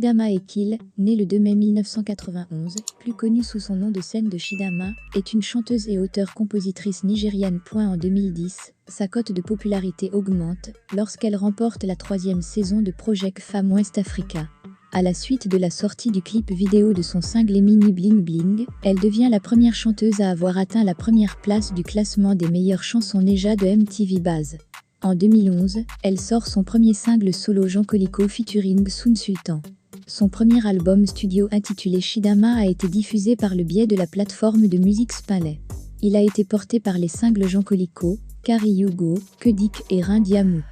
Chidama Ekil, née le 2 mai 1991, plus connue sous son nom de scène de Chidama, est une chanteuse et auteure-compositrice nigériane. En 2010, sa cote de popularité augmente lorsqu'elle remporte la 3e saison de Project Fame West Africa. À la suite de la sortie du clip vidéo de son single Mini Bling Bling, elle devient la première chanteuse à avoir atteint la première place du classement des meilleures chansons Neja de MTV Base. En 2011, elle sort son premier single solo Jean Colicot featuring Soun Sultan. Son premier album studio intitulé Chidama a été diffusé par le biais de la plateforme de musique Spinlay. Il a été porté par les singles Jean Colicot, Kari Yugo, Kedik et Rein Diamout.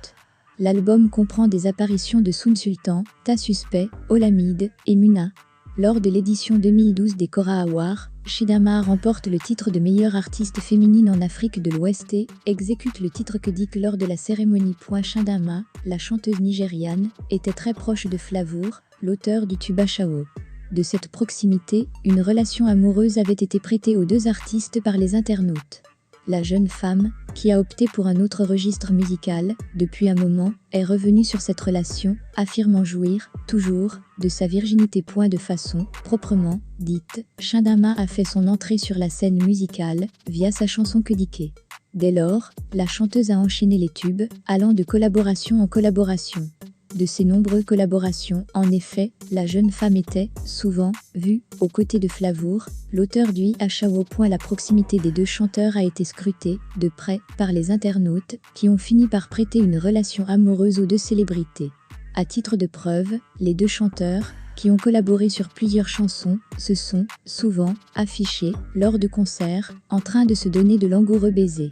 L'album comprend des apparitions de Soun Sultan, Ta Suspect, Olamide et Muna. Lors de l'édition 2012 des Kora Awards, Chidama remporte le titre de meilleure artiste féminine en Afrique de l'Ouest et exécute le titre Kedik lors de la cérémonie. Chidama, la chanteuse nigériane, était très proche de Flavour, l'auteur du tube Achawo. De cette proximité, une relation amoureuse avait été prêtée aux deux artistes par les internautes. La jeune femme, qui a opté pour un autre registre musical, depuis un moment, est revenue sur cette relation, affirmant jouir, toujours, de sa virginité. De façon, proprement, dite, Chidama a fait son entrée sur la scène musicale, via sa chanson Kedike. Dès lors, la chanteuse a enchaîné les tubes, allant de collaboration en collaboration. De ces nombreuses collaborations, en effet, la jeune femme était, souvent, vue, aux côtés de Flavour, l'auteur du Achawo. La proximité des deux chanteurs a été scrutée, de près, par les internautes, qui ont fini par prêter une relation amoureuse aux deux célébrités. À titre de preuve, les deux chanteurs, qui ont collaboré sur plusieurs chansons, se sont, souvent, affichés, lors de concerts, en train de se donner de langoureux baisers.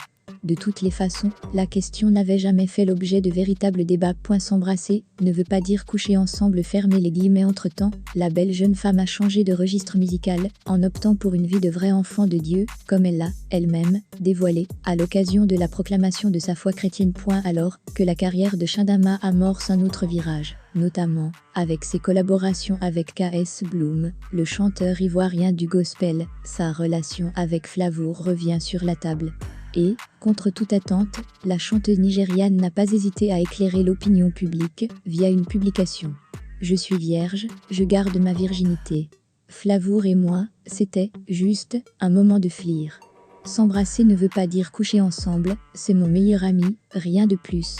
De toutes les façons, la question n'avait jamais fait l'objet de véritables débats. S'embrasser ne veut pas dire coucher ensemble. Fermer les guillemets. Entre-temps, la belle jeune femme a changé de registre musical, en optant pour une vie de vrai enfant de Dieu, comme elle l'a, elle-même, dévoilé, à l'occasion de la proclamation de sa foi chrétienne. Alors que la carrière de Chidama amorce un autre virage, notamment, avec ses collaborations avec KS Bloom, le chanteur ivoirien du gospel, sa relation avec Flavour revient sur la table. Et, contre toute attente, la chanteuse nigériane n'a pas hésité à éclairer l'opinion publique via une publication. Je suis vierge, je garde ma virginité. Flavour et moi, c'était, juste, un moment de flire. S'embrasser ne veut pas dire coucher ensemble, c'est mon meilleur ami, rien de plus.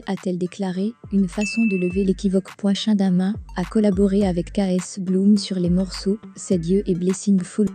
A-t-elle déclaré, une façon de lever l'équivoque. Chidama a collaboré avec KS Bloom sur les morceaux C'est Dieu et Blessing Full.